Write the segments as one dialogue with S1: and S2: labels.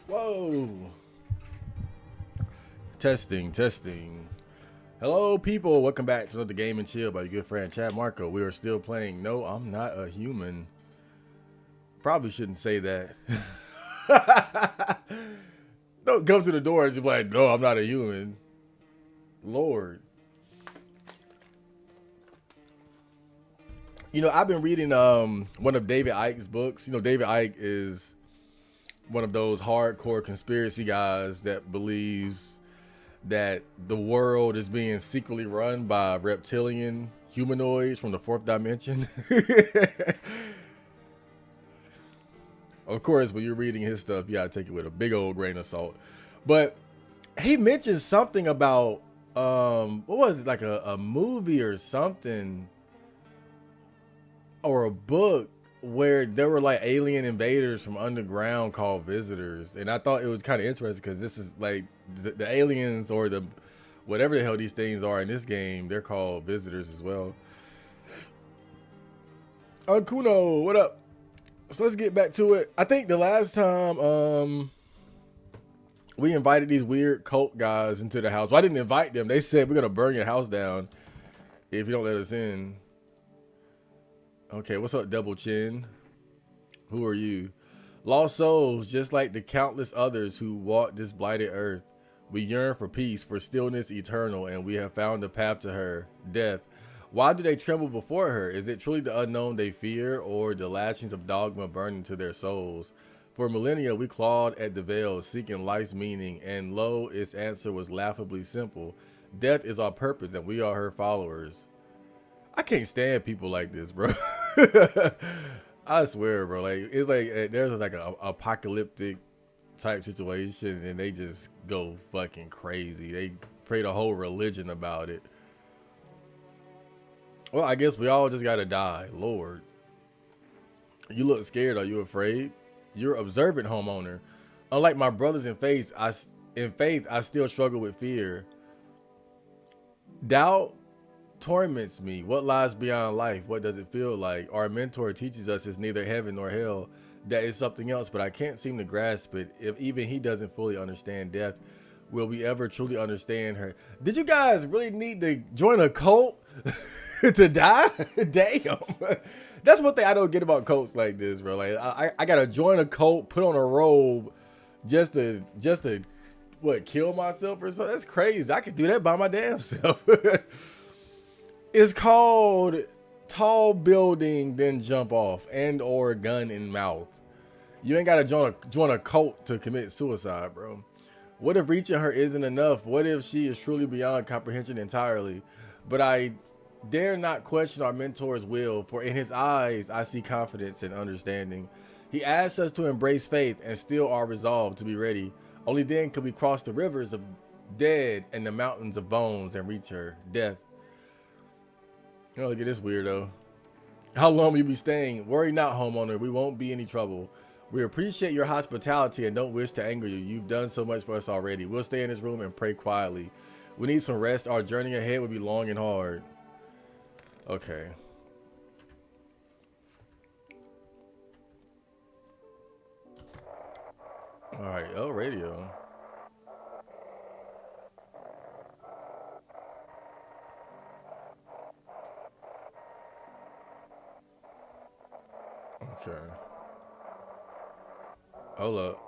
S1: Whoa. Testing. Hello, people. Welcome back to another Game and Chill by your good friend Chad Marco. We are still playing No, I'm Not a Human. Probably shouldn't say that. Don't come to the door and just be like, no, I'm not a human. Lord. You know, I've been reading one of David Icke's books. You know, David Icke is one of those hardcore conspiracy guys that believes that the world is being secretly run by reptilian humanoids from the fourth dimension. Of course, when you're reading his stuff, you gotta take it with a big old grain of salt. But he mentioned something about what was it, like a movie or something, or a book where there were like alien invaders from underground called visitors. And I thought it was kind of interesting because this is like the aliens, or the whatever the hell these things are in this game, they're called visitors as well. Kuno, what up? So let's get back to it. I think the last time we invited these weird cult guys into the house. Well, I didn't invite them. They said we're gonna burn your house down if you don't let us in. Okay, what's up, Double Chin? Who are you? Lost souls, just like the countless others who walk this blighted earth. We yearn for peace, for stillness eternal, and we have found the path to her, death. Why do they tremble before her? Is it truly the unknown they fear, or the lashings of dogma burning to their souls? For millennia, we clawed at the veil, seeking life's meaning, and lo, its answer was laughably simple. Death is our purpose, and we are her followers. I can't stand people like this, bro. I swear, bro. Like, it's like there's like a apocalyptic type situation, and they just go fucking crazy. They create a whole religion about it. Well, I guess we all just gotta die. Lord, you look scared. Are you afraid? You're observant, homeowner. Unlike my brothers in faith, I still struggle with fear. Doubt torments me. What lies beyond life? What does it feel like? Our mentor teaches us it's neither heaven nor hell. That is something else, but I can't seem to grasp it. If even he doesn't fully understand death, will we ever truly understand her? Did you guys really need to join a cult to die? Damn. That's one thing I don't get about cults like this, bro. Like I gotta join a cult, put on a robe, just to what, kill myself or something? That's crazy. I could do that by my damn self. It's called tall building, then jump off, and or gun in mouth. You ain't gotta join a cult to commit suicide, bro. What if reaching her isn't enough? What if she is truly beyond comprehension entirely? But I dare not question our mentor's will, for in his eyes I see confidence and understanding. He asks us to embrace faith and still our resolve to be ready. Only then can we cross the rivers of dead and the mountains of bones and reach her, death. You know, look at this weirdo. How long will you be staying? Worry not, homeowner. We won't be any trouble. We appreciate your hospitality and don't wish to anger you. You've done so much for us already. We'll stay in this room and pray quietly. We need some rest. Our journey ahead will be long and hard. Okay. All right. Oh, radio. Okay. Hold up.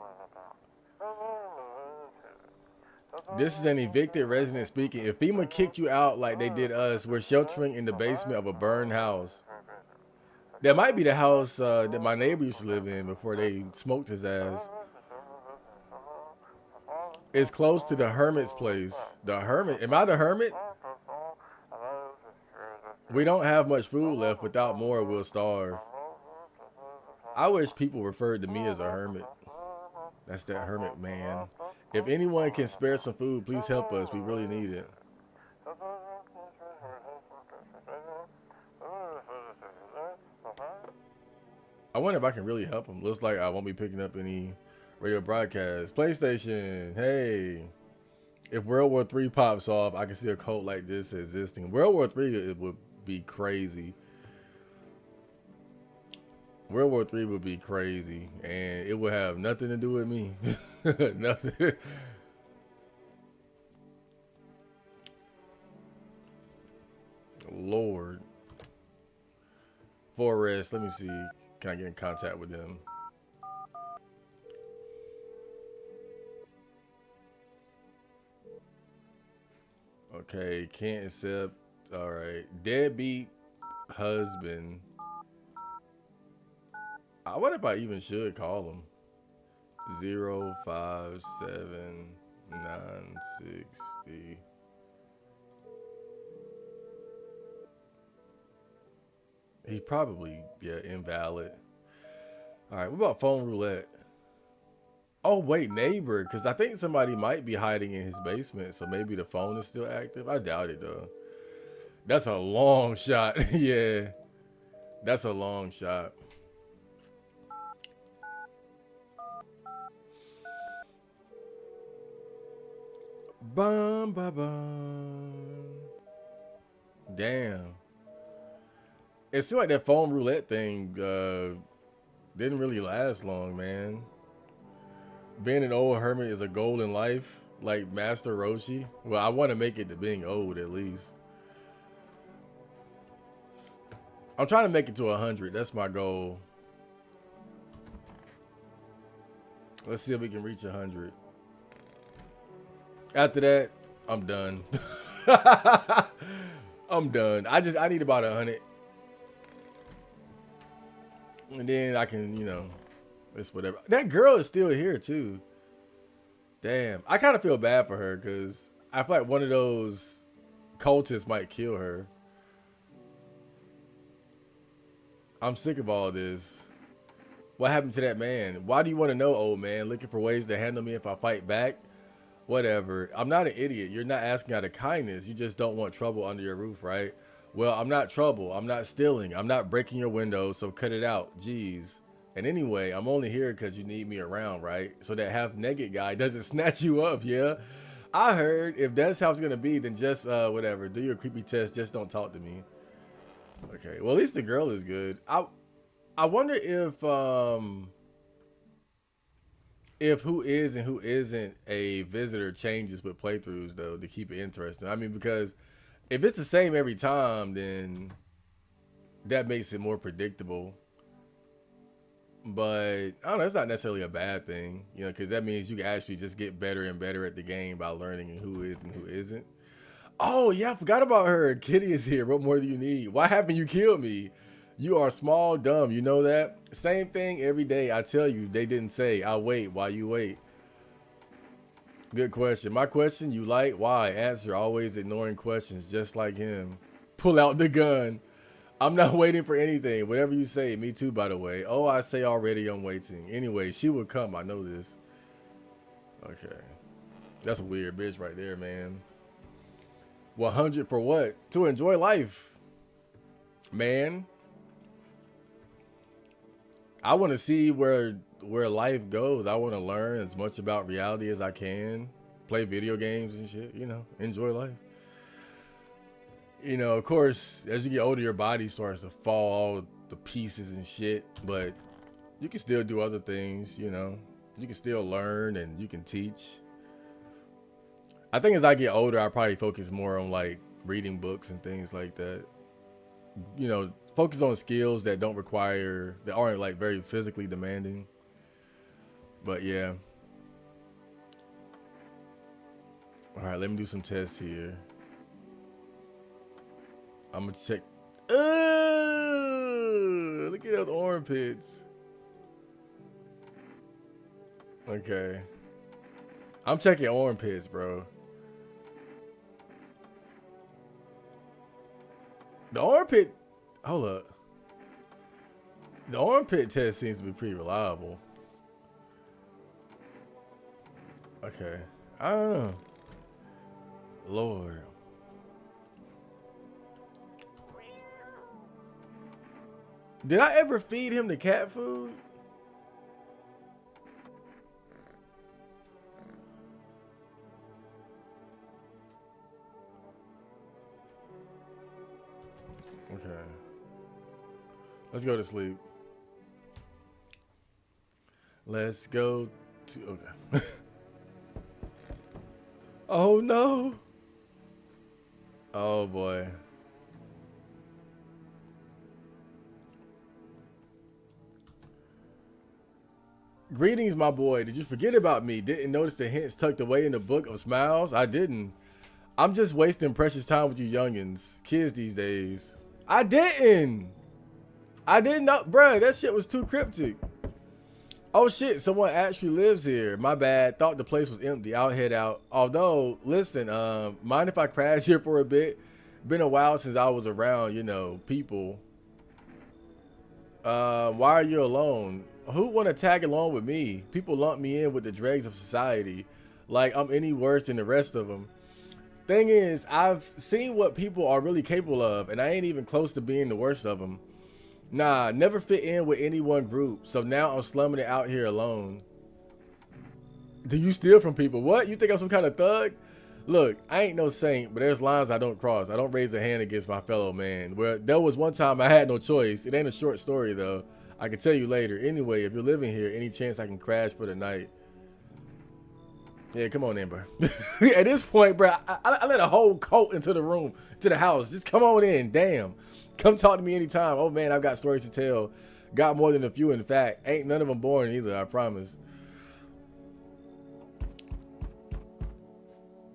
S1: This is an evicted resident speaking. If FEMA kicked you out like they did us, we're sheltering in the basement of a burned house. That might be the house that my neighbor used to live in before they smoked his ass. It's close to the hermit's place. The hermit? Am I the hermit? We don't have much food left. Without more, we'll starve. I wish people referred to me as a hermit. That's that hermit man. If anyone can spare some food, please help us. We really need it. I wonder if I can really help him. Looks like I won't be picking up any radio broadcasts. PlayStation, hey. If World War III pops off, I can see a cult like this existing. World War III, it would be crazy. World War III would be crazy, and it would have nothing to do with me. Nothing. Lord. Forrest, let me see. Can I get in contact with them? Okay, can't accept. All right. Deadbeat husband. I wonder if I even should call him. 057960. He probably, yeah, invalid. All right, what about phone roulette? Oh, wait, neighbor, because I think somebody might be hiding in his basement, so maybe the phone is still active. I doubt it, though. That's a long shot. Yeah, that's a long shot. Bum, ba, bum. Damn. It seemed like that phone roulette thing didn't really last long, man. Being an old hermit is a goal in life, like Master Roshi. Well, I want to make it to being old at least. I'm trying to make it to 100. That's my goal. Let's see if we can reach 100. After that, I'm done. I'm done. I need about 100. And then I can, it's whatever. That girl is still here too. Damn. I kind of feel bad for her because I feel like one of those cultists might kill her. I'm sick of all this. What happened to that man? Why do you want to know, old man? Looking for ways to handle me if I fight back? Whatever. I'm not an idiot. You're not asking out of kindness. You just don't want trouble under your roof, right? Well, I'm not trouble. I'm not stealing. I'm not breaking your windows, so cut it out. Jeez. And anyway, I'm only here because you need me around, right? So that half-naked guy doesn't snatch you up, yeah? I heard if that's how it's going to be, then just, whatever. Do your creepy test. Just don't talk to me. Okay. Well, at least the girl is good. I wonder if who is and who isn't a visitor changes with playthroughs, though, to keep it interesting. I mean, because if it's the same every time, then that makes it more predictable. But I don't know, it's not necessarily a bad thing, because that means you can actually just get better and better at the game by learning who is and who isn't. Oh, yeah, I forgot about her. Kitty is here. What more do you need? Why haven't you killed me? You are small, dumb. You know that? Same thing every day. I tell you, they didn't say, I'll wait while you wait. Good question. My question, you like? Why? Answer, always ignoring questions, just like him. Pull out the gun. I'm not waiting for anything. Whatever you say. Me too, by the way. Oh, I say already I'm waiting. Anyway, she will come. I know this. Okay. That's a weird bitch right there, man. 100 for what? To enjoy life. Man. I want to see where life goes. I want to learn as much about reality as I can. Play video games and shit, enjoy life. Of course, as you get older, your body starts to fall all to pieces and shit, but you can still do other things, You can still learn and you can teach. I think as I get older, I probably focus more on like reading books and things like that. Focus on skills that aren't like very physically demanding. But yeah. All right, let me do some tests here. I'm gonna check. Look at those armpits. Okay. I'm checking armpits, bro. The armpit. Hold up. The armpit test seems to be pretty reliable. Okay. I don't know. Lord. Did I ever feed him the cat food? Okay. Let's go to sleep. Let's go to. Okay. Oh no. Oh boy. Greetings, my boy. Did you forget about me? Didn't notice the hints tucked away in the book of smiles? I didn't. I'm just wasting precious time with you youngins. Kids these days. I didn't. I didn't know. Bruh, that shit was too cryptic. Oh shit, someone actually lives here. My bad. Thought the place was empty. I'll head out. Although, listen, mind if I crash here for a bit? Been a while since I was around, you know, people. Why are you alone? Who want to tag along with me? People lump me in with the dregs of society, like I'm any worse than the rest of them. Thing is, I've seen what people are really capable of, and I ain't even close to being the worst of them. Nah, never fit in with any one group, so now I'm slumming it out here alone. Do you steal from people? What? You think I'm some kind of thug? Look, I ain't no saint, but there's lines I don't cross. I don't raise a hand against my fellow man. Well, there was one time I had no choice. It ain't a short story, though. I can tell you later. Anyway, if you're living here, any chance I can crash for the night? Yeah, come on in, bro. At this point, bro, I let a whole cult into the room, to the house. Just come on in. Damn. Come talk to me anytime. Oh, man, I've got stories to tell. Got more than a few, in fact. Ain't none of them boring either, I promise.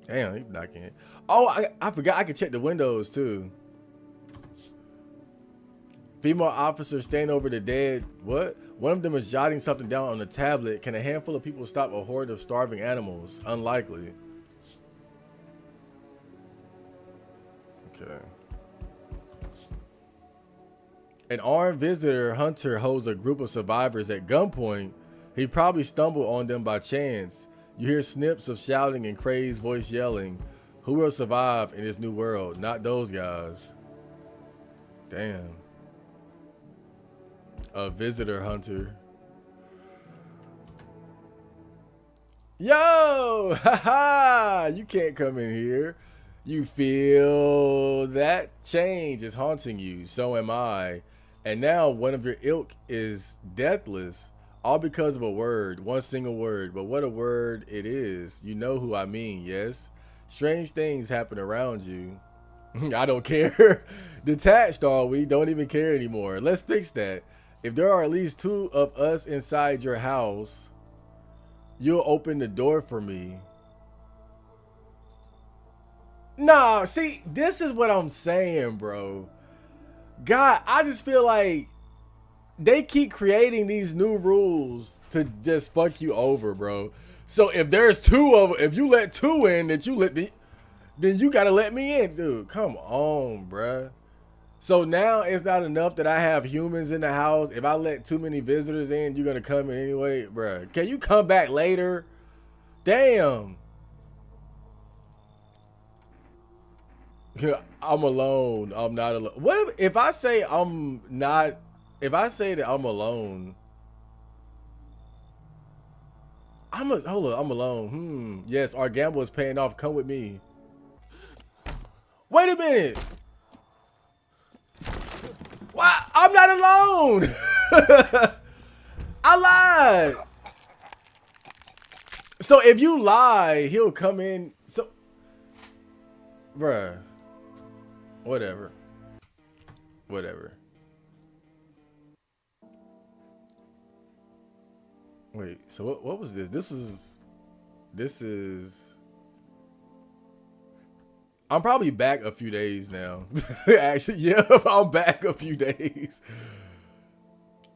S1: Damn, he knocking it. Oh, I forgot I could check the windows too. Female officers stand over the dead. What? One of them is jotting something down on a tablet. Can a handful of people stop a horde of starving animals? Unlikely. Okay. An armed visitor hunter holds a group of survivors at gunpoint. He probably stumbled on them by chance. You hear snips of shouting and crazed voice yelling. Who will survive in this new world? Not those guys. Damn. A visitor hunter. Yo! Haha! You can't come in here. You feel that change is haunting you. So am I. And now one of your ilk is deathless. All because of a word, one single word. But what a word it is. You know who I mean, yes? Strange things happen around you. I don't care. Detached are we? Don't even care anymore. Let's fix that. If there are at least two of us inside your house, you'll open the door for me. Nah, see, this is what I'm saying, bro. God, I just feel like they keep creating these new rules to just fuck you over, bro. So if there's two of them, if you let two in that you let the, then you gotta let me in, dude. Come on, bruh. So now it's not enough that I have humans in the house. If I let too many visitors in, you're gonna come in anyway, bruh. Can you come back later? Damn. I'm alone. I'm not alone. What if I say I'm not? If I say that I'm alone, hold on. I'm alone. Yes, our gamble is paying off. Come with me. Wait a minute. Why? I'm not alone. I lied. So if you lie, he'll come in. So, bruh. Whatever. Whatever. Wait, so what was this? This is I'm probably back a few days now. Actually, yeah, I'm back a few days.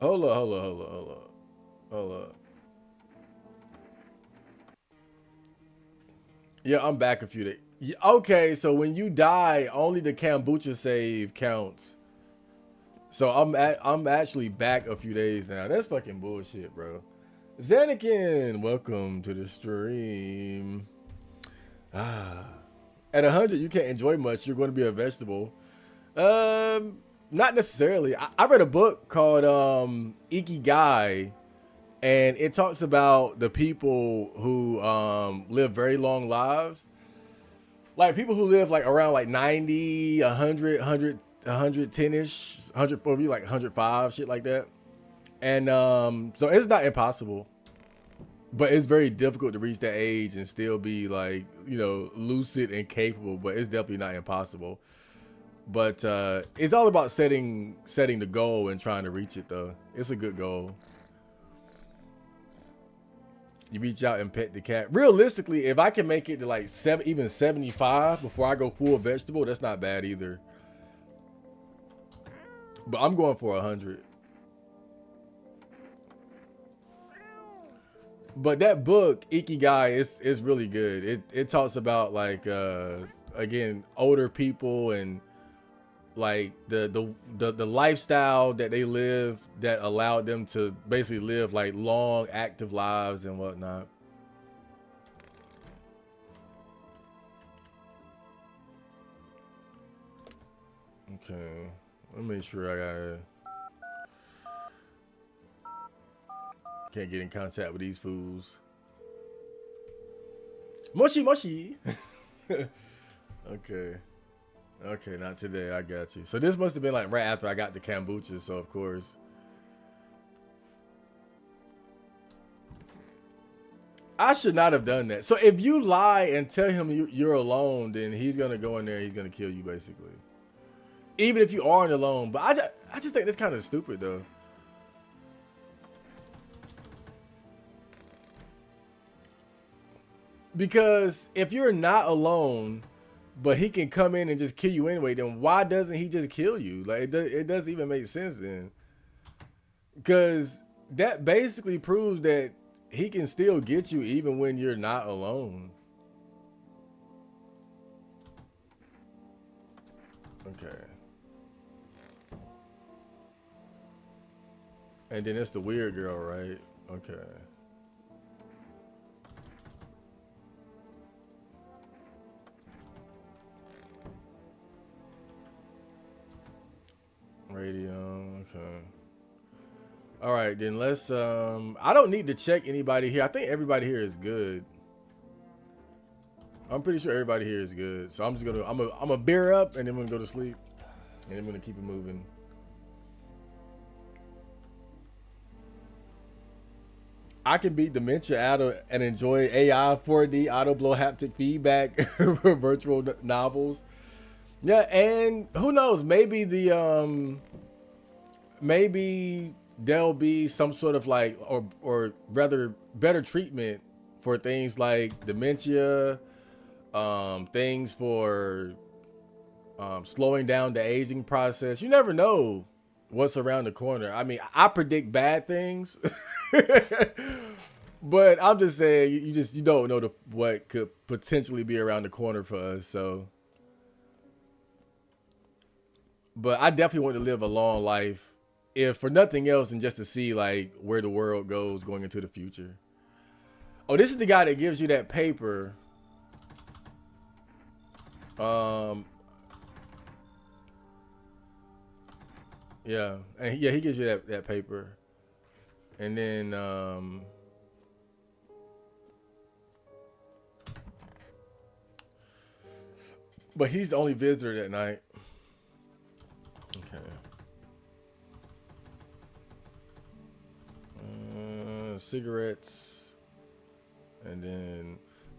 S1: Hold up. Yeah, I'm back a few days. Yeah, okay, so when you die, only the kombucha save counts. So I'm actually back a few days now. That's fucking bullshit, bro. Zanakin, welcome to the stream. At 100, you can't enjoy much. You're going to be a vegetable. Not necessarily. I read a book called Ikigai, and it talks about the people who live very long lives. Like people who live like around like 90, 100, 110-ish, 140, like 105, shit like that. And so it's not impossible. But it's very difficult to reach that age and still be like, lucid and capable, but it's definitely not impossible. But it's all about setting the goal and trying to reach it though. It's a good goal. You reach out and pet the cat. Realistically, if I can make it to like even 75 before I go full vegetable, that's not bad either. But I'm going for 100. But that book, Ikigai, is really good. It talks about like again, older people and like the lifestyle that they live that allowed them to basically live like long active lives and whatnot. Okay, let me make sure can't get in contact with these fools. Moshi moshi. Okay. Okay, not today. I got you. So this must have been like right after I got the kombucha. So of course, I should not have done that. So if you lie and tell him you're alone, then he's gonna go in there. He's gonna kill you basically, even if you aren't alone. But I just think that's kind of stupid though. Because if you're not alone, but he can come in and just kill you anyway, then why doesn't he just kill you? Like it doesn't even make sense then. Because that basically proves that he can still get you even when you're not alone. Okay. And then it's the weird girl, right? Okay. Radio, okay. All right, then let's I don't need to check anybody here. I think everybody here is good. I'm pretty sure everybody here is good. So I'm just gonna I'm gonna bear up and then I'm gonna go to sleep. And I'm gonna keep it moving. I can beat dementia out of and enjoy AI 4D auto blow haptic feedback for virtual novels. Yeah, and who knows? Maybe maybe there'll be some sort of like or rather better treatment for things like dementia, things for slowing down the aging process. You never know what's around the corner. I mean, I predict bad things, but I'm just saying you don't know what could potentially be around the corner for us. So, but I definitely want to live a long life, if for nothing else than just to see like where the world goes going into the future. Oh, this is the guy that gives you that paper. Yeah, and yeah, he gives you that paper, and then but he's the only visitor that night. Okay. Cigarettes, and then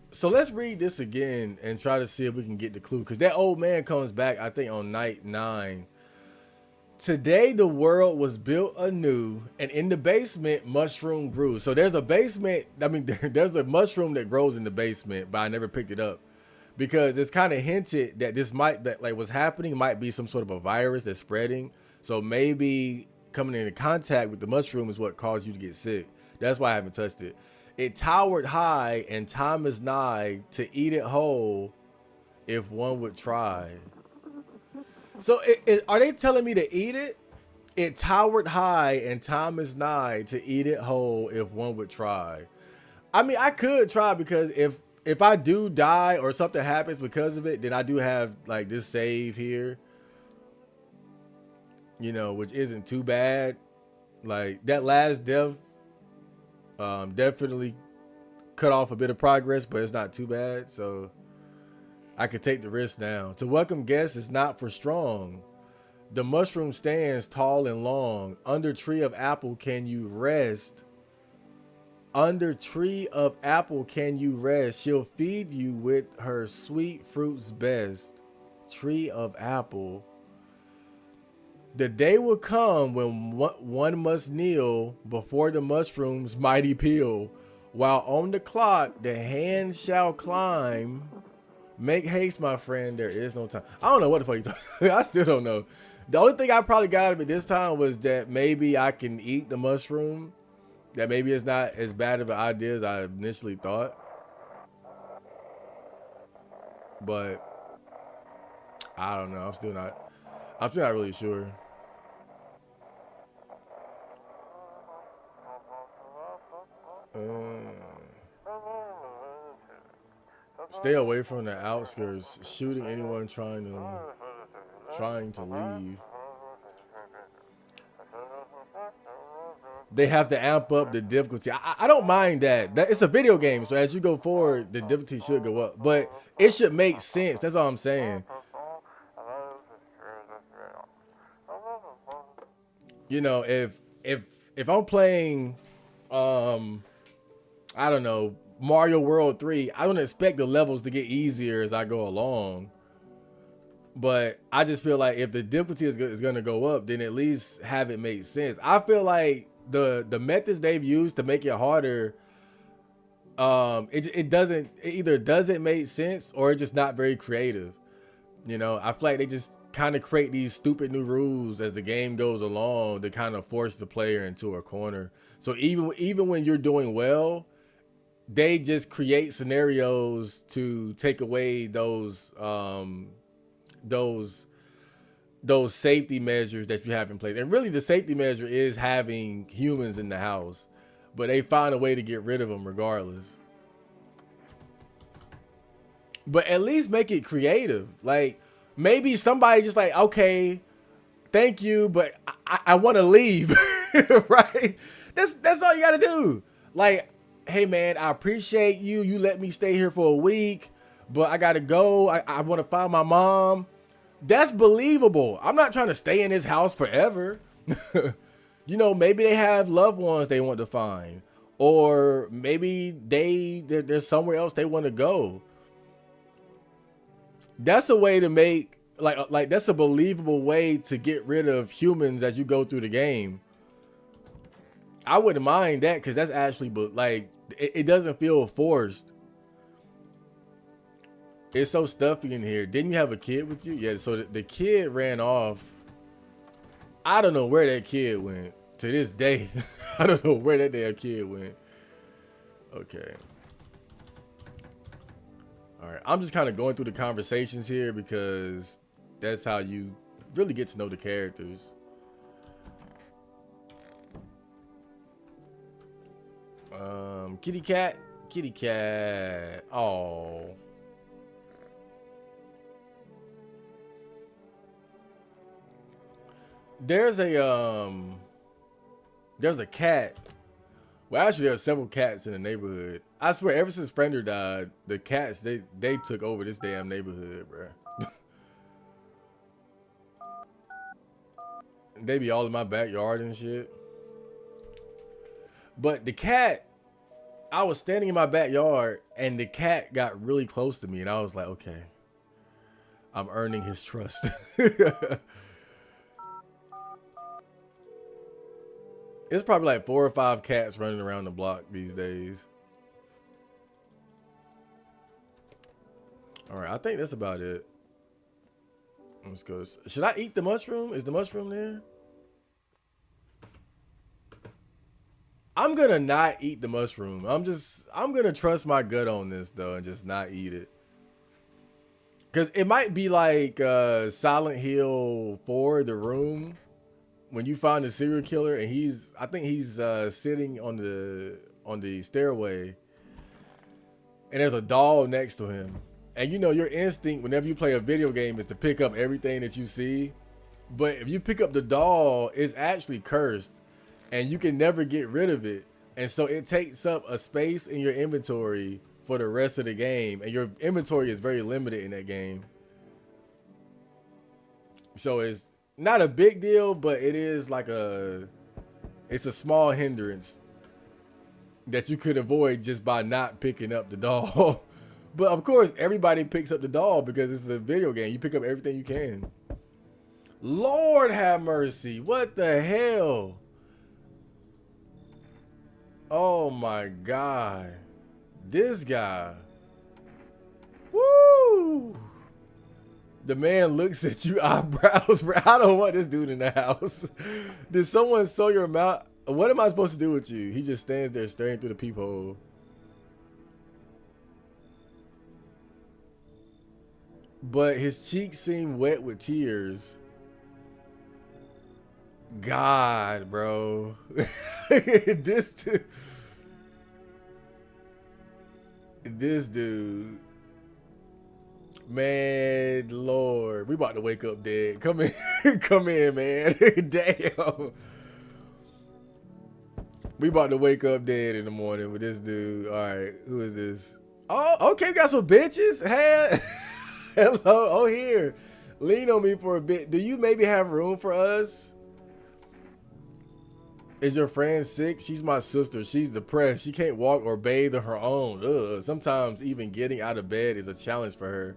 S1: so let's read this again and try to see if we can get the clue, because that old man comes back I think on night 9. Today the world was built anew, and in the basement mushroom grew. So there's a basement, I mean there's a mushroom that grows in the basement, but I never picked it up because it's kind of hinted that that like what's happening might be some sort of a virus that's spreading. So maybe coming into contact with the mushroom is what caused you to get sick. That's why I haven't touched it. It towered high and time is nigh to eat it whole if one would try. So are they telling me to eat it? It towered high and time is nigh to eat it whole if one would try. I mean, I could try, because if I do die or something happens because of it, then I do have like this save here, which isn't too bad. Like that last death definitely cut off a bit of progress, but it's not too bad. So I could take the risk now. To welcome guests is not for strong. The mushroom stands tall and long. Under tree of apple can you rest. Under tree of apple can you rest? She'll feed you with her sweet fruits best. Tree of apple. The day will come when one must kneel before the mushroom's mighty peel. While on the clock the hand shall climb. Make haste, my friend. There is no time. I don't know what the fuck you talking. I still don't know. The only thing I probably got out of it this time was that maybe I can eat the mushroom. That maybe it's not as bad of an idea as I initially thought. But I don't know. I'm still not really sure. Stay away from the outskirts. Shooting anyone trying to leave. They have to amp up the difficulty. I don't mind that. It's a video game, so as you go forward, the difficulty should go up. But it should make sense. That's all I'm saying. You know, if I'm playing, I don't know, Mario World 3, I don't expect the levels to get easier as I go along. But I just feel like if the difficulty is going to go up, then at least have it make sense. I feel like the methods they've used to make it harder, it either doesn't make sense or it's just not very creative. You know, I feel like they just kind of create these stupid new rules as the game goes along to kind of force the player into a corner. So even when you're doing well, they just create scenarios to take away those safety measures that you have in place. And really the safety measure is having humans in the house, but they find a way to get rid of them regardless. But at least make it creative. Like maybe somebody just like, okay, thank you, but I want to leave. Right? That's all you got to do. Like, hey man, I appreciate you. You let me stay here for a week, but I got to go. I want to find my mom. That's believable. I'm not trying to stay in this house forever. You know, maybe they have loved ones they want to find, or maybe there's somewhere else they want to go. That's a way to make like that's a believable way to get rid of humans as you go through the game. I wouldn't mind that because that's actually, but like it doesn't feel forced. It's so stuffy in here. Didn't you have a kid with you? Yeah, so the kid ran off. I don't know where that kid went. To this day, I don't know where that damn kid went. Okay. All right. I'm just kind of going through the conversations here because that's how you really get to know the characters. Kitty cat. Kitty cat. Oh. There's a cat. Well, actually, there are several cats in the neighborhood. I swear, ever since Fender died, the cats they took over this damn neighborhood, bro. They be all in my backyard and shit. But the cat, I was standing in my backyard, and the cat got really close to me, and I was like, okay, I'm earning his trust. It's probably like 4 or 5 cats running around the block these days. All right, I think that's about it. Let's go. Should I eat the mushroom? Is the mushroom there? I'm gonna not eat the mushroom. I'm gonna trust my gut on this though and just not eat it. Cause it might be like Silent Hill 4, The Room. When you find the serial killer and I think he's sitting on the stairway and there's a doll next to him. And you know, your instinct whenever you play a video game is to pick up everything that you see. But if you pick up the doll, it's actually cursed and you can never get rid of it. And so it takes up a space in your inventory for the rest of the game. And your inventory is very limited in that game. So it's not a big deal, but it is like it's a small hindrance. that you could avoid just by not picking up the doll. But of course, everybody picks up the doll because it's a video game. You pick up everything you can. Lord have mercy. What the hell? Oh my God. This guy. Woo! The man looks at you eyebrows. I don't want this dude in the house. Did someone sew your mouth? What am I supposed to do with you? He just stands there staring through the peephole. But his cheeks seem wet with tears. God, bro. This dude. Man, Lord. We about to wake up dead. Come in. Come in, man. Damn. We about to wake up dead in the morning with this dude. All right. Who is this? Oh, okay. We got some bitches. Hey. Hello. Oh, here. Lean on me for a bit. Do you maybe have room for us? Is your friend sick? She's my sister. She's depressed. She can't walk or bathe on her own. Ugh. Sometimes even getting out of bed is a challenge for her.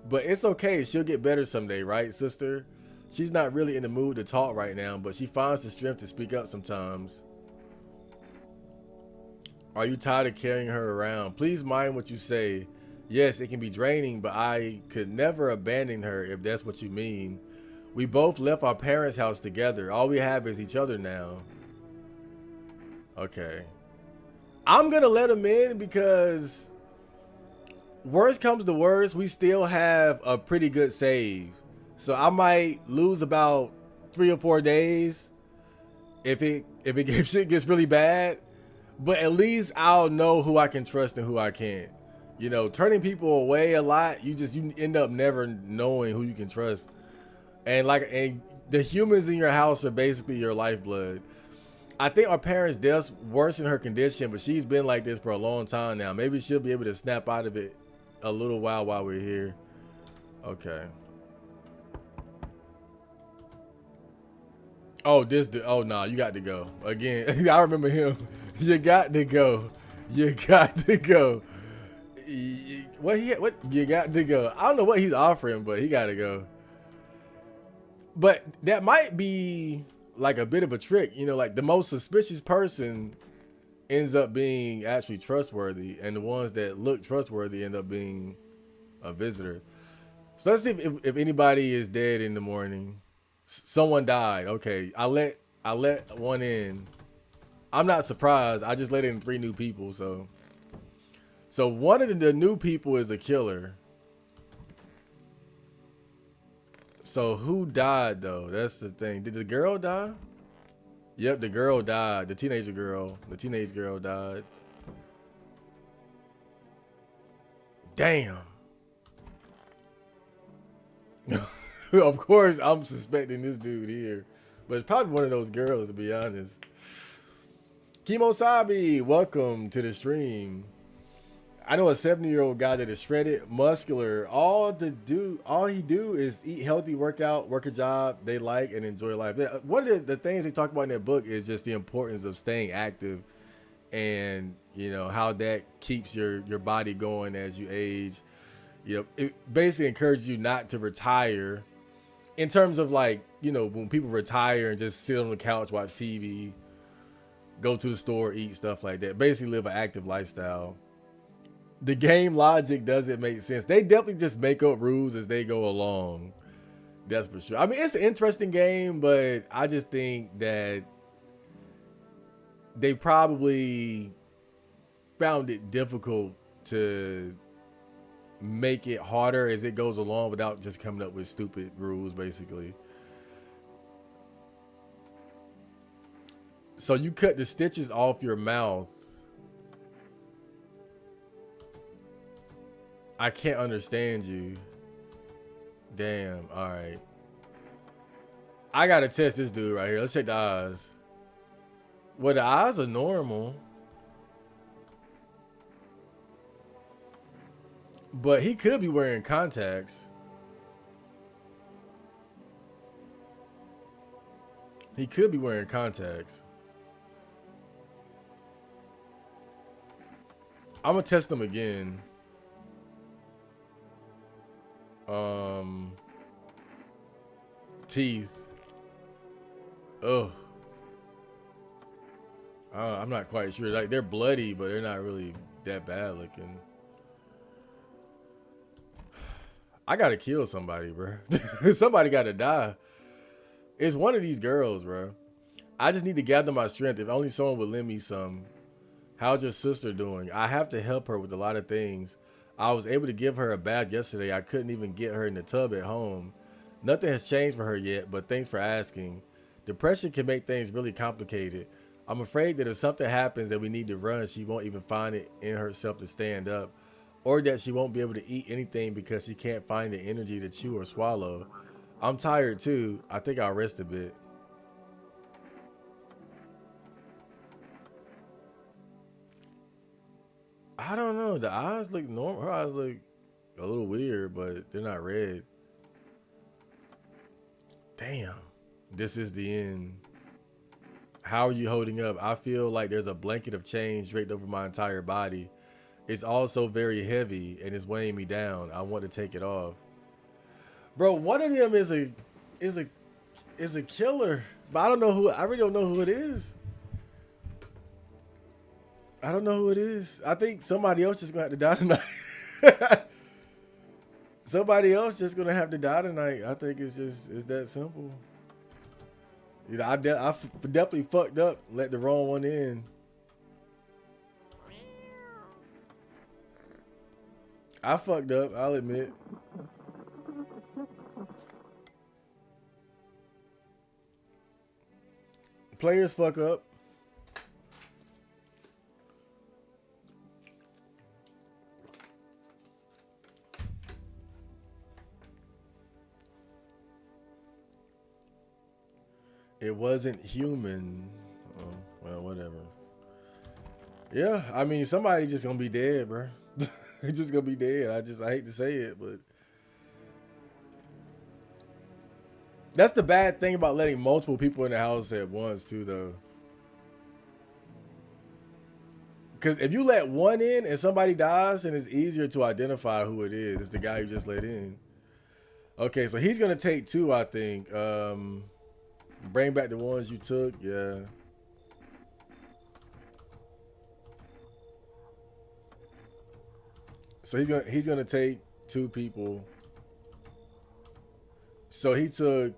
S1: But it's okay. She'll get better someday, right, sister? She's not really in the mood to talk right now, but she finds the strength to speak up sometimes. Are you tired of carrying her around? Please mind what you say. Yes, it can be draining, but I could never abandon her if that's what you mean. We both left our parents' house together. All we have is each other now. Okay. I'm going to let him in because worst comes to worst, we still have a pretty good save. So I might lose about 3 or 4 days if shit gets really bad. But at least I'll know who I can trust and who I can't. You know, turning people away a lot, you end up never knowing who you can trust. And the humans in your house are basically your lifeblood. I think our parents' deaths worsen her condition, but she's been like this for a long time now. Maybe she'll be able to snap out of it a little while we're here. Okay. Oh, oh no, you got to go. Again, I remember him. You got to go. You got to go. What you got to go. I don't know what he's offering, but he got to go. But that might be like a bit of a trick, you know, like the most suspicious person ends up being actually trustworthy, and the ones that look trustworthy end up being a visitor. So let's see if anybody is dead in the morning. Someone died. Okay, I let one in. I'm not surprised. I just let in 3 new people, so one of the new people is a killer. So who died though? That's the thing. Did the girl die? Yep, the girl died. The teenage girl died. Damn. Of course, I'm suspecting this dude here, but it's probably one of those girls, to be honest. Kimosabi, welcome to the stream. I know a 70-year-old guy that is shredded, muscular. All he do is eat healthy, work a job they like, and enjoy life. One of the things they talk about in that book is just the importance of staying active, and you know how that keeps your body going as you age. You know, it basically encourages you not to retire. In terms of like, you know, when people retire and just sit on the couch, watch TV, go to the store, eat, stuff like that. Basically live an active lifestyle. The game logic doesn't make sense. They definitely just make up rules as they go along. That's for sure. I mean, it's an interesting game, but I just think that they probably found it difficult to make it harder as it goes along without just coming up with stupid rules, basically. So you cut the stitches off your mouth. I can't understand you. Damn. All right. I gotta test this dude right here. Let's check the eyes. Well, the eyes are normal, but he could be wearing contacts. He could be wearing contacts. I'm gonna test them again. Um, Teeth. Oh, I'm not quite sure. Like they're bloody, but they're not really that bad looking. I gotta kill somebody, bro. Somebody gotta die. It's one of these girls, bro. I just need to gather my strength. If only someone would lend me some. How's your sister doing? I have to help her with a lot of things. I was able to give her a bath yesterday. I couldn't even get her in the tub at home. Nothing has changed for her yet, but thanks for asking. Depression can make things really complicated. I'm afraid that if something happens that we need to run, she won't even find it in herself to stand up, or that she won't be able to eat anything because she can't find the energy to chew or swallow. I'm tired too. I think I'll rest a bit. I don't know. The eyes look normal. Her eyes look a little weird, but they're not red. Damn. This is the end. How are you holding up? I feel like there's a blanket of change draped over my entire body. It's also very heavy and it's weighing me down. I want to take it off. Bro, one of them is a is a killer. But I don't know who I really don't know who it is. I don't know who it is. I think somebody else is gonna have to die tonight. Somebody else just gonna have to die tonight. I think it's that simple. You know, I definitely fucked up. Let the wrong one in. I fucked up. I'll admit. Players fuck up. It wasn't human. Oh, well, whatever. Yeah, I mean, somebody just gonna be dead, bro. It's just gonna be dead. I hate to say it, but that's the bad thing about letting multiple people in the house at once, too, though. Because if you let one in and somebody dies, then it's easier to identify who it is. It's the guy you just let in. Okay, so he's gonna take two, I think. Bring back the ones you took. Yeah. So he's gonna take two people. So he took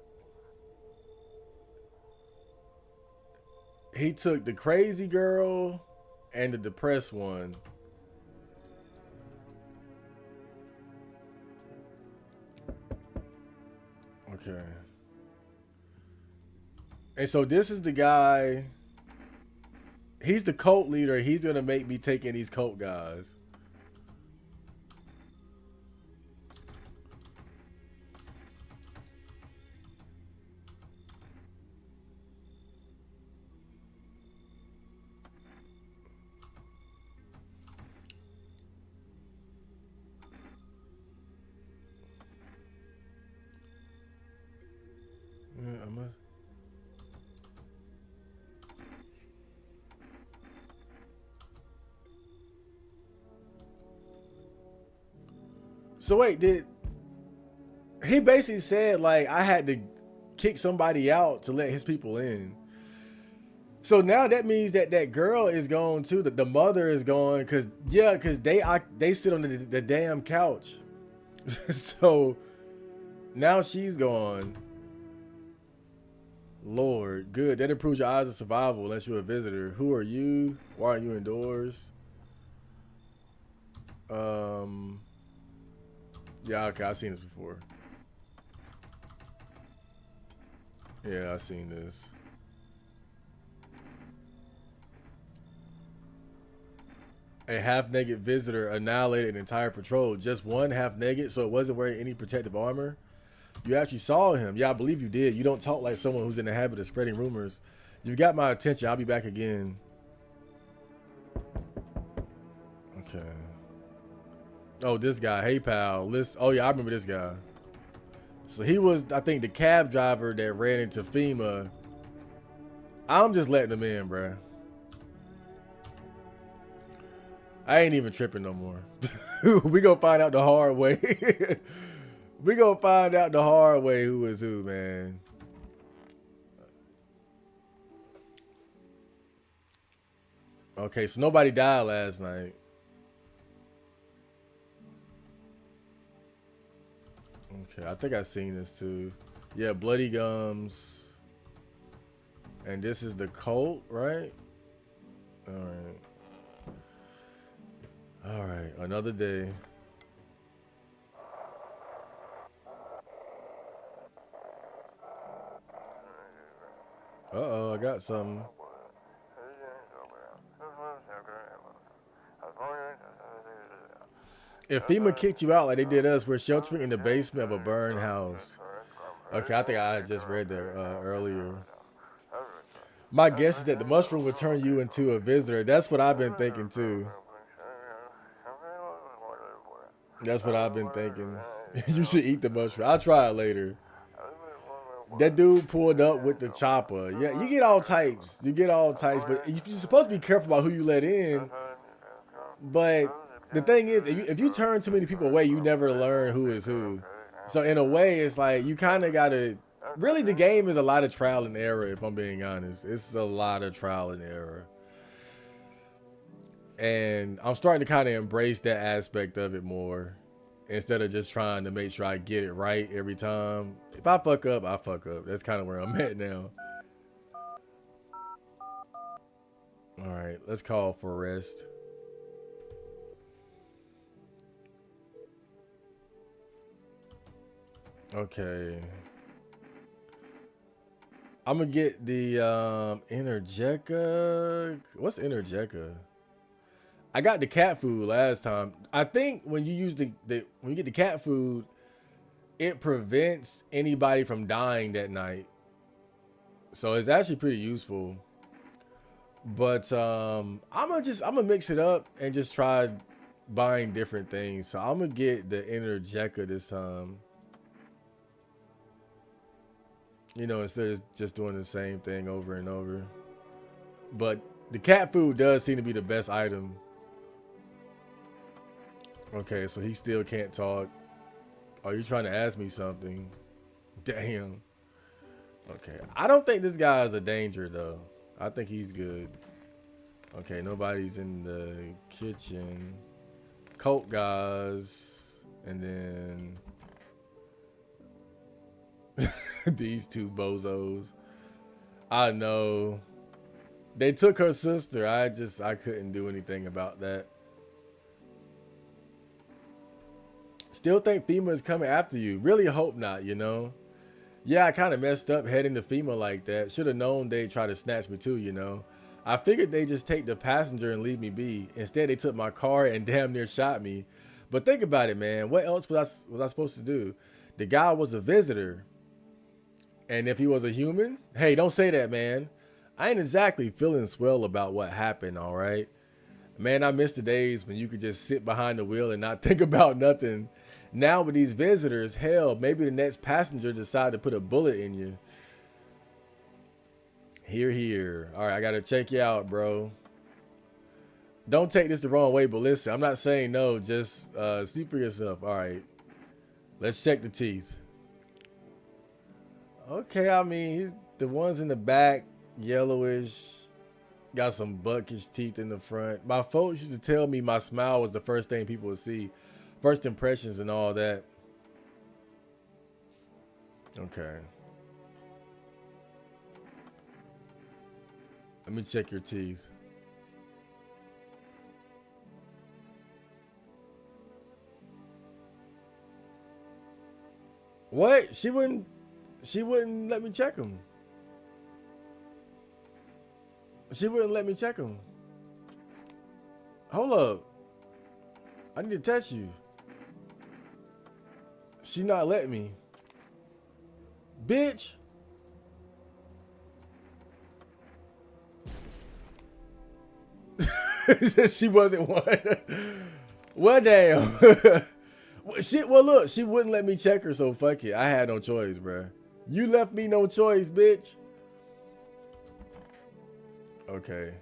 S1: the crazy girl and the depressed one. Okay. And so this is the guy. He's the cult leader. He's gonna make me take in these cult guys. Yeah, I must. So wait, did he basically said like I had to kick somebody out to let his people in? So now that means that that girl is gone too. The mother is gone because they sit on the damn couch. So now she's gone. Lord, good. That improves your odds of survival unless you're a visitor. Who are you? Why are you indoors? Um. Yeah, okay, I've seen this before. Yeah, I've seen this. A half-naked visitor annihilated an entire patrol. Just one half-naked, so it wasn't wearing any protective armor. You actually saw him. Yeah, I believe you did. You don't talk like someone who's in the habit of spreading rumors. You got my attention. I'll be back again. Okay. Oh, this guy. Hey, pal. Listen. Oh, yeah, I remember this guy. So he was, I think, the cab driver that ran into FEMA. I'm just letting him in, bruh. I ain't even tripping no more. We gonna find out the hard way. We gonna find out the hard way who is who, man. Okay, so nobody died last night. Okay, I think I seen this too. Yeah, Bloody Gums. And this is the cult, right? Alright. Alright, another day. Uh-oh, I got something. If FEMA kicked you out like they did us, we're sheltering in the basement of a burned house. Okay, I think I just read that earlier. My guess is that the mushroom would turn you into a visitor. That's what I've been thinking too. That's what I've been thinking. You should eat the mushroom. I'll try it later. That dude pulled up with the chopper. Yeah, you get all types. You get all types, but you're supposed to be careful about who you let in. But the thing is, if you turn too many people away, you never learn who is who. So in a way, it's like you kind of gotta. Really, the game is a lot of trial and error. If I'm being honest, it's a lot of trial and error. And I'm starting to kind of embrace that aspect of it more, instead of just trying to make sure I get it right every time. If I fuck up, I fuck up. That's kind of where I'm at now. All right, let's call for rest. Okay. I'm gonna get the Energeca. What's Energeca? I got the cat food last time. I think when you use when you get the cat food, it prevents anybody from dying that night. So it's actually pretty useful. But I'm gonna mix it up and just try buying different things. So I'm gonna get the Energeca this time. You know, instead of just doing the same thing over and over. But the cat food does seem to be the best item. Okay, so he still can't talk. Are you trying to ask me something? Damn. Okay, I don't think this guy is a danger though. I think he's good. Okay, nobody's in the kitchen. Cult guys. And then these two bozos. I know. They took her sister. I couldn't do anything about that. Still think FEMA is coming after you. Really hope not, you know? Yeah, I kind of messed up heading to FEMA like that. Should have known they'd try to snatch me too, you know? I figured they'd just take the passenger and leave me be. Instead, they took my car and damn near shot me. But think about it, man. What else was I supposed to do? The guy was a visitor. And if he was a human, hey, don't say that, man. I ain't exactly feeling swell about what happened, all right? Man, I miss the days when you could just sit behind the wheel and not think about nothing. Now with these visitors, hell, maybe the next passenger decide to put a bullet in you. Here. All right, I got to check you out, bro. Don't take this the wrong way, but listen, I'm not saying no. Just see for yourself. All right, let's check the teeth. Okay, I mean, the ones in the back, yellowish. Got some buckish teeth in the front. My folks used to tell me my smile was the first thing people would see. First impressions and all that. Okay. Let me check your teeth. What? She wouldn't let me check them. She wouldn't let me check them. Hold up. I need to test you. She not letting me. Bitch. She wasn't one. Well, damn. Well, look, she wouldn't let me check her, so fuck it. I had no choice, bruh. You left me no choice, bitch. Okay.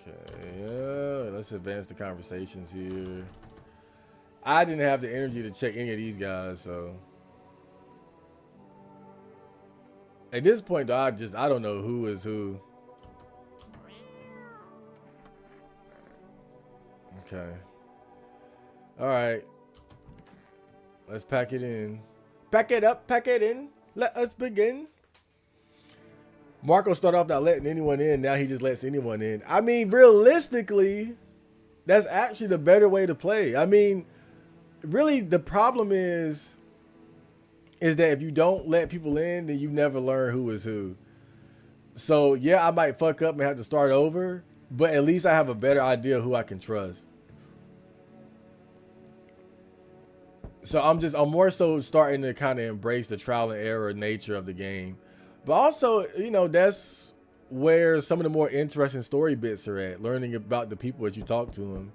S1: Okay, let's advance the conversations here. I didn't have the energy to check any of these guys, so at this point, though, I don't know who is who. Okay. All right. Let's pack it in. Pack it up, pack it in. Let us begin. Marco started off not letting anyone in. Now he just lets anyone in. I mean, realistically, that's actually the better way to play. I mean, really, the problem is that if you don't let people in, then you never learn who is who. So, yeah, I might fuck up and have to start over, but at least I have a better idea who I can trust. So I'm more so starting to kind of embrace the trial and error nature of the game. But also, you know, that's where some of the more interesting story bits are at, learning about the people as you talk to them.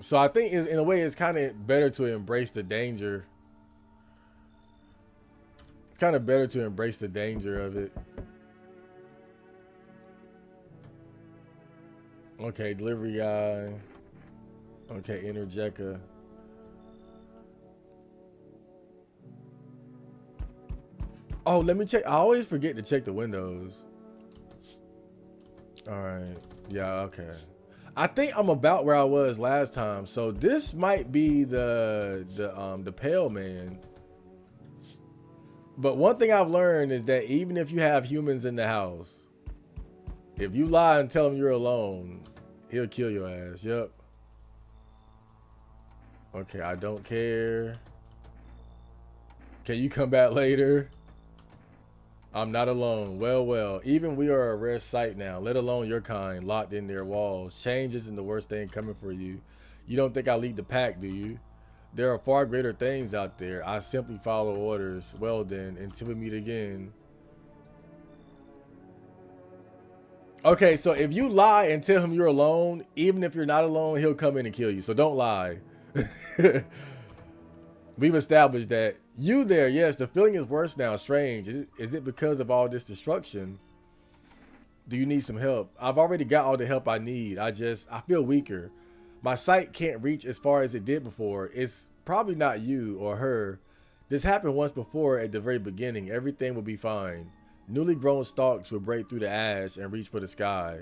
S1: So I think in a way it's kind of better to embrace the danger. It's kind of better to embrace the danger of it. Okay, delivery guy. Okay, interjector. Oh, let me check. I always forget to check the windows. All right. Yeah, okay. I think I'm about where I was last time. So this might be the pale man. But one thing I've learned is that even if you have humans in the house, if you lie and tell him you're alone, he'll kill your ass. Yep. Okay, I don't care. Can you come back later? I'm not alone. Well. Even we are a rare sight now, let alone your kind, locked in their walls. Change isn't the worst thing coming for you. You don't think I lead the pack, do you? There are far greater things out there. I simply follow orders. Well then, until we meet again. Okay, so if you lie and tell him you're alone, even if you're not alone, he'll come in and kill you. So don't lie. We've established that. You there, yes, the feeling is worse now. Strange. Is it because of all this destruction? Do you need some help? I've already got all the help I need. I feel weaker. My sight can't reach as far as it did before. It's probably not you or her. This happened once before at the very beginning. Everything will be fine. Newly grown stalks will break through the ash and reach for the sky.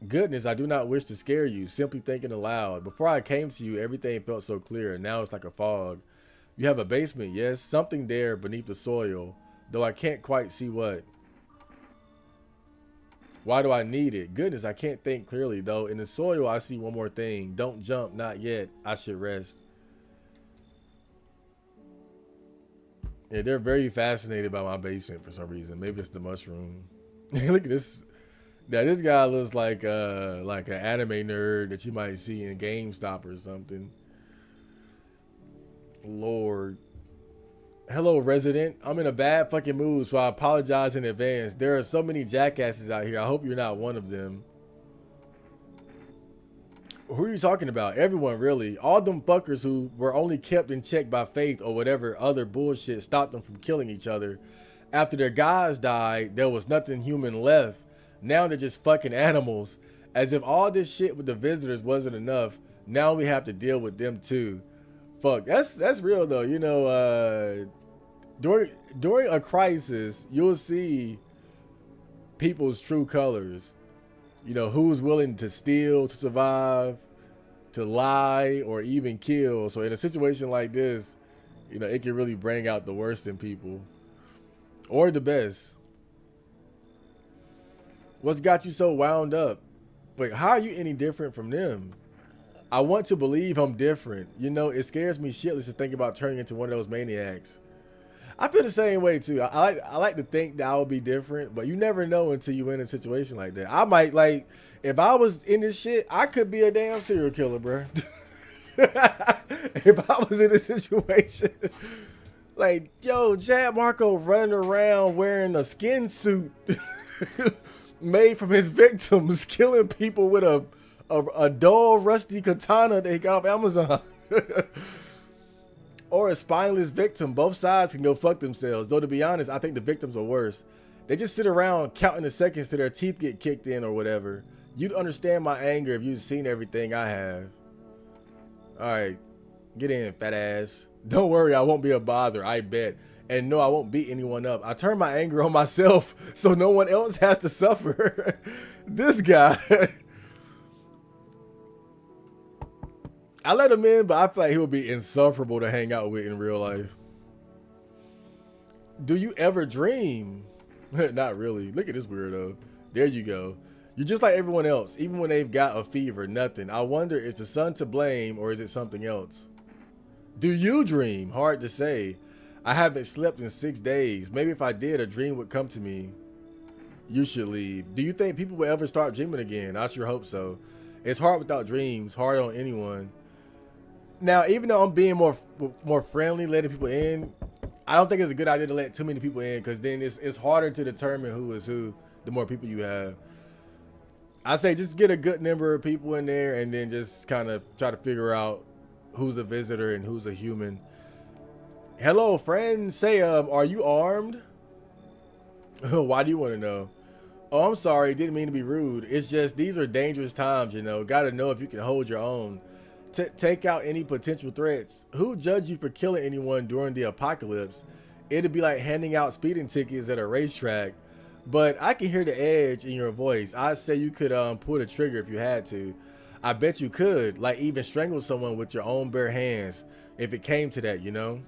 S1: Goodness, I do not wish to scare you. Simply thinking aloud. Before I came to you, everything felt so clear. Now it's like a fog. You have a basement, yes? Something there beneath the soil. Though I can't quite see what. Why do I need it? Goodness, I can't think clearly, though. In the soil, I see one more thing. Don't jump, not yet. I should rest. Yeah, they're very fascinated by my basement for some reason. Maybe it's the mushroom. Look at this. Yeah, this guy looks like an anime nerd that you might see in GameStop or something. Lord. Hello, resident. I'm in a bad fucking mood, so I apologize in advance. There are so many jackasses out here. I hope you're not one of them. Who are you talking about? Everyone, really. All them fuckers who were only kept in check by faith or whatever other bullshit stopped them from killing each other. After their guys died, there was nothing human left. Now they're just fucking animals. As if all this shit with the visitors wasn't enough, now we have to deal with them too. Fuck, that's real though. You know, during a crisis, you'll see people's true colors. You know, who's willing to steal to survive, to lie, or even kill. So in a situation like this, you know, it can really bring out the worst in people. Or the best. What's got you so wound up? But how are you any different from them? I want to believe I'm different. You know, it scares me shitless to think about turning into one of those maniacs. I feel the same way too. I like to think that I will be different, but you never know until you're in a situation like that. I might, like, if I was in this shit, I could be a damn serial killer, bro. If I was in a situation like, yo, Chad Marco running around wearing a skin suit made from his victims, killing people with a dull, rusty katana that he got off Amazon. or a spineless victim. Both sides can go fuck themselves. Though to be honest, I think the victims are worse. They just sit around counting the seconds till their teeth get kicked in or whatever. You'd understand my anger if you'd seen everything I have. All right, get in, fat ass. Don't worry, I won't be a bother, I bet. And no, I won't beat anyone up. I turn my anger on myself so no one else has to suffer. This guy. I let him in, but I feel like he would be insufferable to hang out with in real life. Do you ever dream? Not really. Look at this weirdo. There you go. You're just like everyone else, even when they've got a fever, nothing. I wonder, is the sun to blame or is it something else? Do you dream? Hard to say. I haven't slept in 6 days. Maybe if I did, a dream would come to me. You should leave. Do you think people will ever start dreaming again? I sure hope so. It's hard without dreams, hard on anyone. Now, even though I'm being more friendly, letting people in, I don't think it's a good idea to let too many people in, because then it's harder to determine who is who the more people you have. I say just get a good number of people in there and then just kind of try to figure out who's a visitor and who's a human. Hello, friend. Say, are you armed? Why do you want to know? Oh, I'm sorry. Didn't mean to be rude. It's just these are dangerous times, you know. Got to know if you can hold your own. Take out any potential threats. Who judged you for killing anyone during the apocalypse? It'd be like handing out speeding tickets at a racetrack. But I can hear the edge in your voice. I say you could pull the trigger if you had to. I bet you could, like even strangle someone with your own bare hands if it came to that, you know?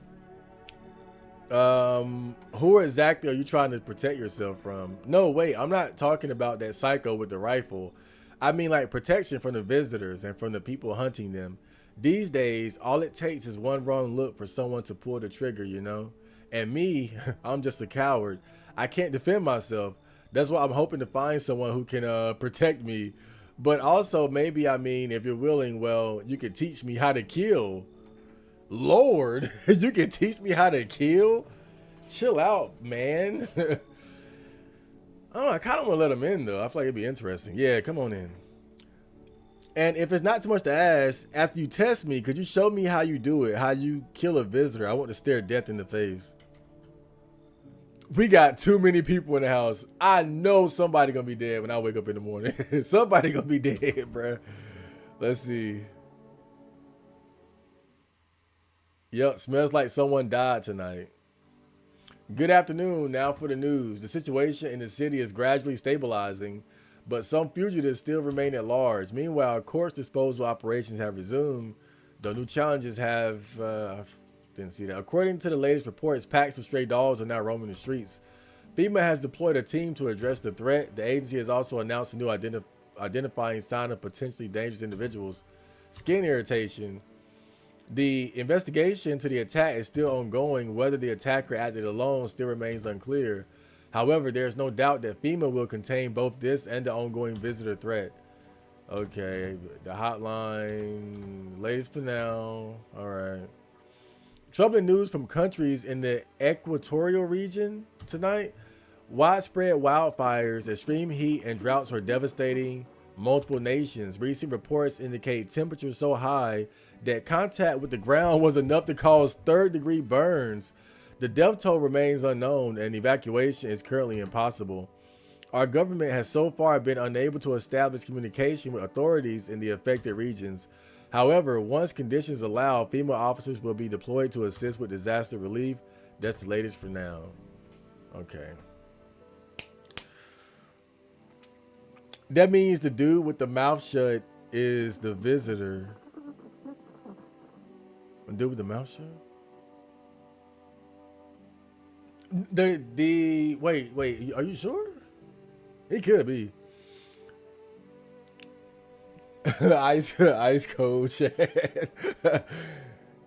S1: Who exactly are you trying to protect yourself from? No, wait, I'm not talking about that psycho with the rifle. I mean like protection from the visitors and from the people hunting them. These days, all it takes is one wrong look for someone to pull the trigger, you know? And me, I'm just a coward. I can't defend myself. That's why I'm hoping to find someone who can protect me. But also, maybe, I mean, if you're willing, well, you can teach me how to kill. Lord, you can teach me how to kill? Chill out, man. I don't know, I kind of want to let him in, though. I feel like it'd be interesting. Yeah, come on in. And if it's not too much to ask, after you test me, could you show me how you do it? How you kill a visitor? I want to stare death in the face. We got too many people in the house. I know somebody gonna be dead when I wake up in the morning. Somebody gonna be dead, bruh. Let's see. Yep, smells like someone died tonight. Good afternoon. Now for the news. The situation in the city is gradually stabilizing, but some fugitives still remain at large. Meanwhile, corpse disposal operations have resumed, though new challenges have didn't see that. According to the latest reports, packs of stray dogs are now roaming the streets. FEMA has deployed a team to address the threat. The agency has also announced a new identifying sign of potentially dangerous individuals. Skin irritation. The investigation to the attack is still ongoing. Whether the attacker acted alone still remains unclear. However, there is no doubt that FEMA will contain both this and the ongoing visitor threat. Okay, the hotline, latest for now. All right. Troubling news from countries in the equatorial region tonight. Widespread wildfires, extreme heat, and droughts are devastating multiple nations. Recent reports indicate temperatures so high that contact with the ground was enough to cause third-degree burns. The death toll remains unknown, and evacuation is currently impossible. Our government has so far been unable to establish communication with authorities in the affected regions. However, once conditions allow, FEMA officers will be deployed to assist with disaster relief. That's the latest for now. Okay. That means the dude with the mouth shut is the visitor. The dude with the mouth shut? Wait, are you sure? He could be. Ice cold chat.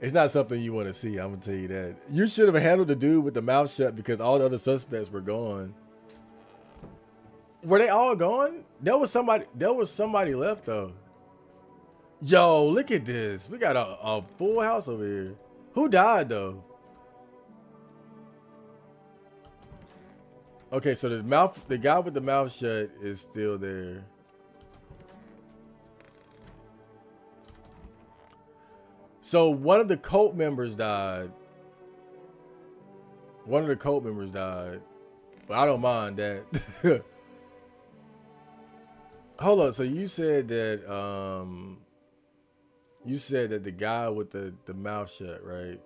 S1: It's not something you want to see. I'm gonna tell you that. You should have handled the dude with the mouth shut because all the other suspects were gone. Were they all gone? There was somebody left though. Yo, look at this. We got a full house over here. Who died though? Okay, so the guy with the mouth shut is still there. So one of the cult members died. One of the cult members died. But I don't mind that. Hold on. So you said that the guy with the mouth shut, right?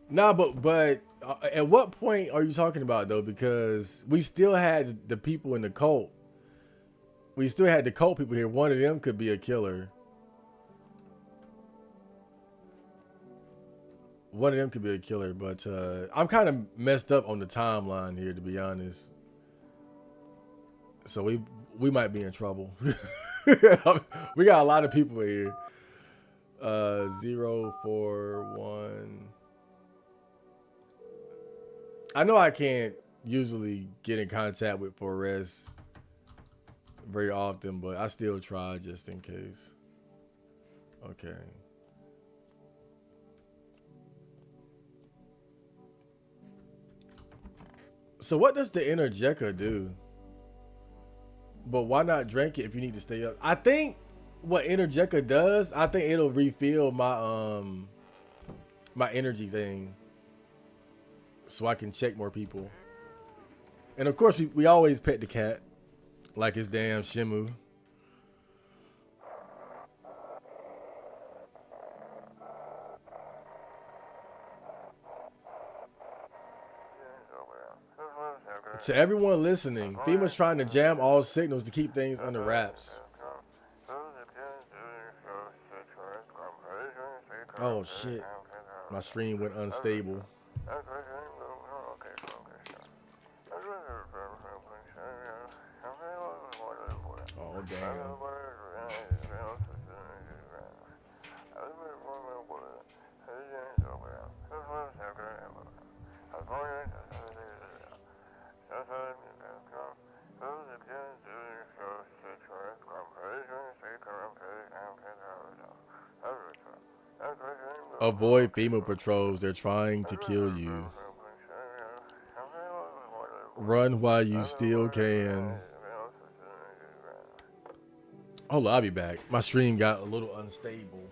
S1: Nah, but at what point are you talking about though? Because we still had the people in the cult. We still had the cult people here. One of them could be a killer. One of them could be a killer, but I'm kind of messed up on the timeline here, to be honest. So we might be in trouble. We got a lot of people here. 041. I know I can't usually get in contact with Forrest very often, but I still try just in case. Okay. So what does the Energeca do? But why not drink it if you need to stay up? I think what Energeca does, I think it'll refill my energy thing, so I can check more people. And of course, we always pet the cat like it's damn Shimu. To everyone listening, FEMA's trying to jam all signals to keep things under wraps. Oh shit. My stream went unstable. Oh damn. Avoid FEMA patrols. They're trying to kill you. Run while you still can. Hold on, I'll be back. My stream got a little unstable.